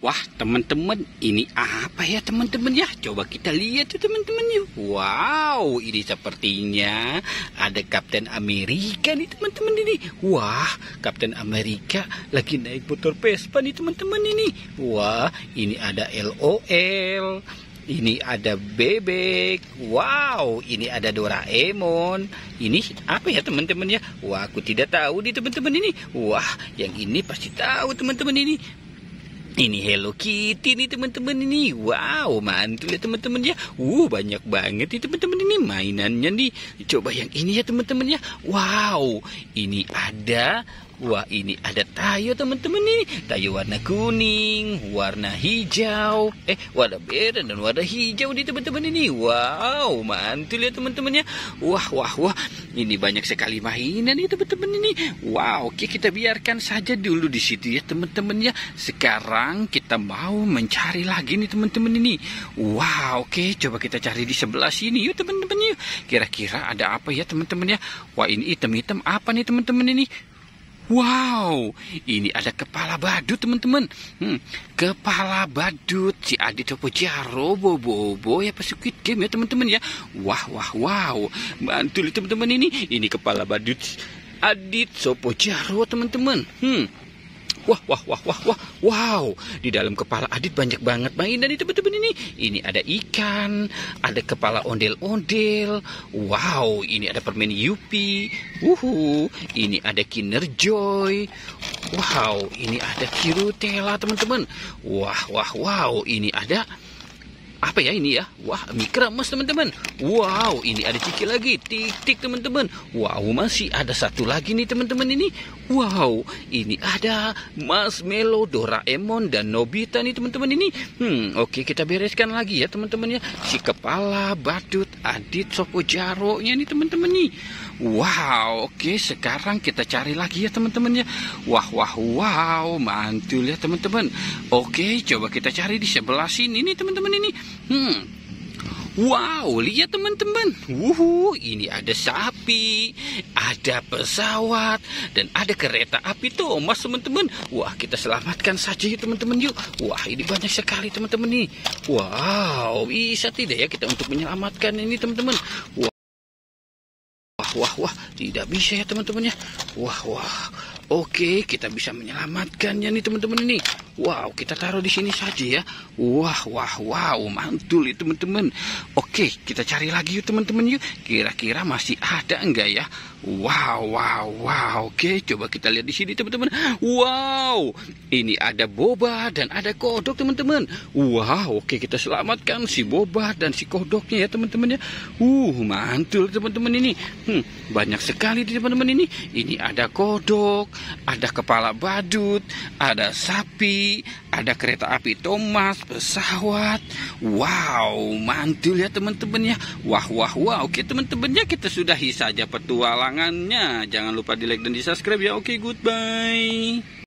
Wah, teman-teman, ini apa ya teman-teman ya? Coba kita lihat tuh teman-teman yuk. Wow, ini sepertinya ada Kapten Amerika nih teman-teman ini. Wah, Kapten Amerika lagi naik motor Vespa nih teman-teman ini. Wah, ini ada LOL. Ini ada bebek. Wow, ini ada Doraemon. Ini apa ya teman-teman ya? Wah, aku tidak tahu nih teman-teman ini. Wah, yang ini pasti tahu teman-teman ini. Ini Hello Kitty nih teman-teman ini. Wow, mantul ya teman-teman ya. Banyak banget nih teman-teman ini mainannya nih. Coba yang ini ya teman-teman ya. Wow, ini ada. Wah, ini ada tayo teman-teman ini. Tayo warna kuning, warna hijau, warna merah dan warna hijau nih teman-teman ini. Wow, mantul ya teman-teman ya. Wah. Ini banyak sekali mainan nih teman-teman ini. Wow, oke, kita biarkan saja dulu di situ ya teman-teman ya. Sekarang kita mau mencari lagi nih teman-teman ini. Wow, oke, coba kita cari di sebelah sini yuk teman-teman yuk. Kira-kira ada apa ya teman-teman ya? Wah, ini hitam-hitam apa nih teman-teman ini? Wow, ini ada kepala badut teman-teman. Kepala badut si Adit Sopojaro, Bobo ya pas Squid Game ya teman-teman ya. Wow, mantul teman-teman ini. Ini kepala badut Adit Sopojaro teman-teman. Wow, di dalam kepala Adit banyak banget mainan itu teman-teman ini. Ini ada ikan, ada kepala ondel-ondel. Wow, ini ada permen Yupi. Ini ada Kinder Joy. Wow, ini ada Kirutella teman-teman. Wow, ini ada apa ya ini ya? Wah, Mikramas teman-teman. Wow, ini ada ciki lagi. Tik-tik teman-teman. Wow, masih ada satu lagi nih teman-teman ini. Wow, ini ada Marshmallow, Doraemon dan Nobita nih teman-teman ini. Oke, kita bereskan lagi ya teman-teman ya. Si kepala badut Adit Sopojaro nya nih teman-teman nih. Wow, oke, sekarang kita cari lagi ya teman-teman ya. Wow, mantul ya teman-teman. Oke, coba kita cari di sebelah sini nih teman-teman ini. Wow, lihat teman-teman. Ini ada sapi, ada pesawat, dan ada kereta api Thomas teman-teman. Wah, kita selamatkan saja ya teman-teman yuk. Wah, ini banyak sekali teman-teman nih. Wow, bisa tidak ya kita untuk menyelamatkan ini teman-teman? Wah, tidak bisa ya teman-teman ya. Oke, kita bisa menyelamatkannya nih teman-teman ini. Wow, kita taruh di sini saja ya. Wow, mantul ya teman-teman. Oke, kita cari lagi yuk teman-teman yuk. Kira-kira masih ada enggak ya? Wow. Oke, coba kita lihat di sini teman-teman. Wow, ini ada Boba dan ada kodok teman-teman. Wow, oke, kita selamatkan si Boba dan si kodoknya ya teman-teman ya. Mantul teman-teman ini. Banyak sekali teman-teman ini. Ini ada kodok, ada kepala badut, ada sapi, ada kereta api Thomas, pesawat. Wow, mantul ya teman-teman ya. Wah. Oke teman-teman ya, kita sudahi saja petualangannya. Jangan lupa di like dan di subscribe ya. Oke, goodbye.